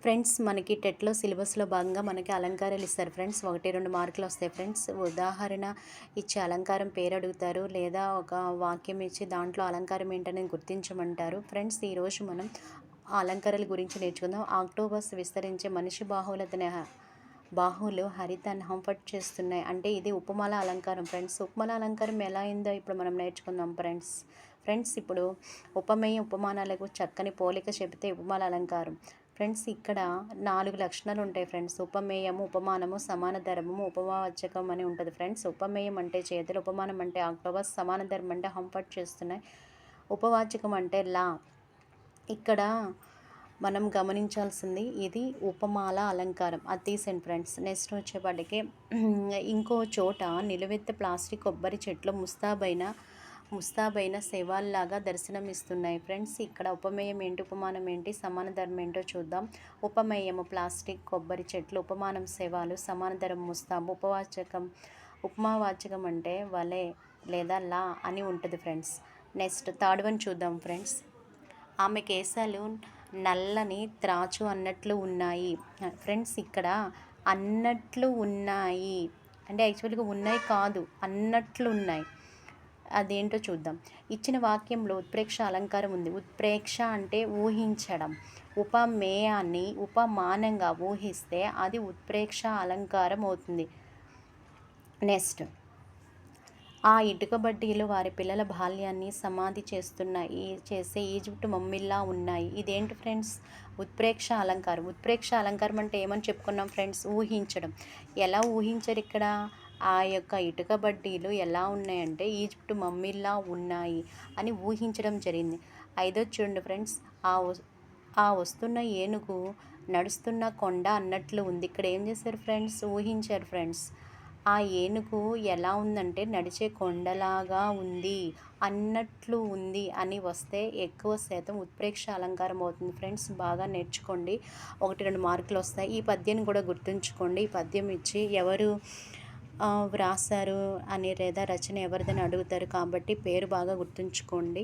Friends మనకి టెట్లో సిలబస్లో భాగంగా మనకి అలంకారాలు ఇస్తారు ఫ్రెండ్స్. 1, 2 మార్కులు వస్తాయి ఫ్రెండ్స్. ఉదాహరణ ఇచ్చి అలంకారం పేరు అడుగుతారు, లేదా ఒక వాక్యం ఇచ్చి దాంట్లో అలంకారం ఏంటనేది గుర్తించమంటారు ఫ్రెండ్స్. ఈరోజు మనం ఆ అలంకారాల గురించి నేర్చుకుందాం. ఆక్టోపస్ విస్తరించే మనిషి బాహువులు హరితాన్ని హంఫర్ట్ చేస్తున్నాయి అంటే ఇది ఉపమాల అలంకారం ఫ్రెండ్స్. ఉపమాల అలంకారం ఎలా అయిందో ఇప్పుడు మనం నేర్చుకుందాం ఫ్రెండ్స్. ఇప్పుడు ఉపమేయ ఉపమానాలకు చక్కని పోలిక చెబితే ఉపమాల అలంకారం ఫ్రెండ్స్. ఇక్కడ 4 లక్షణాలు ఉంటాయి ఫ్రెండ్స్. ఉపమేయము, ఉపమానము, సమాన ధర్మము, ఉపమావాచకం అని ఉంటుంది ఫ్రెండ్స్. ఉపమేయం అంటే చేతులు, ఉపమానం అంటే ఆక్టోపస్, సమాన ధర్మం అంటే హంఫర్ట్ చేస్తున్నాయి, ఉపవాచకం అంటే లా. ఇక్కడ మనం గమనించాల్సింది ఇది ఉపమాల అలంకారం. అది తీసేయండి ఫ్రెండ్స్. నెక్స్ట్ వచ్చేపాటికి ఇంకో చోట నిలువెత్తు ప్లాస్టిక్ కొబ్బరి చెట్లు ముస్తాబైన శవాల్లాగా దర్శనమిస్తున్నాయి ఫ్రెండ్స్. ఇక్కడ ఉపమేయం ఏంటి, ఉపమానం ఏంటి, సమాన ధర్మం ఏంటో చూద్దాం. ఉపమేయము ప్లాస్టిక్ కొబ్బరి చెట్లు, ఉపమానం శవాలు, సమాన ధర్మం ముస్తాబు, ఉపమావాచకం అంటే వలె లేదా లా అని ఉంటుంది ఫ్రెండ్స్. నెక్స్ట్ థర్డ్ వన్ చూద్దాం ఫ్రెండ్స్. ఆమె కేశాలు నల్లని త్రాచు అన్నట్లు ఉన్నాయి ఫ్రెండ్స్. ఇక్కడ అన్నట్లు ఉన్నాయి అంటే యాక్చువల్గా ఉన్నాయి కాదు, అన్నట్లు ఉన్నాయి. అదేంటో చూద్దాం. ఇచ్చిన వాక్యంలో ఉత్ప్రేక్ష అలంకారం ఉంది. ఉత్ప్రేక్ష అంటే ఊహించడం. ఉపమేయాన్ని ఉపమానంగా ఊహిస్తే అది ఉత్ప్రేక్ష అలంకారం అవుతుంది. నెక్స్ట్ ఆ ఇటుక బడ్డీలు వారి పిల్లల బాల్యాన్ని సమాధి చేసే ఈజిప్ట్ మమ్మీల్లా ఉన్నాయి. ఇదేంటి ఫ్రెండ్స్? ఉత్ప్రేక్ష అలంకారం. ఉత్ప్రేక్ష అలంకారం అంటే ఏమని చెప్పుకున్నాం ఫ్రెండ్స్? ఊహించడం. ఎలా ఊహించరు ఇక్కడ? ఆ యొక్క ఇటుక బడ్డీలు ఎలా ఉన్నాయంటే ఈజిప్ట్ మమ్మీల్లా ఉన్నాయి అని ఊహించడం జరిగింది. ఐదోది చూడండి ఫ్రెండ్స్. ఆ వస్తున్న ఏనుగు నడుస్తున్న కొండ అన్నట్లు ఉంది. ఇక్కడ ఏం చేశారు ఫ్రెండ్స్? ఊహించారు ఫ్రెండ్స్. ఆ ఏనుగు ఎలా ఉందంటే నడిచే కొండలాగా ఉంది, అన్నట్లు ఉంది అని వస్తే ఎక్కువ శాతం ఉత్ప్రేక్ష అలంకారం అవుతుంది ఫ్రెండ్స్. బాగా నేర్చుకోండి, 1, 2 మార్కులు వస్తాయి. ఈ పద్యాన్ని కూడా గుర్తుంచుకోండి. ఈ పద్యం ఇచ్చి ఎవరు వ్రాసారు అని లేదా రచన ఎవరిదని అడుగుతారు కాబట్టి పేరు బాగా గుర్తుంచుకోండి.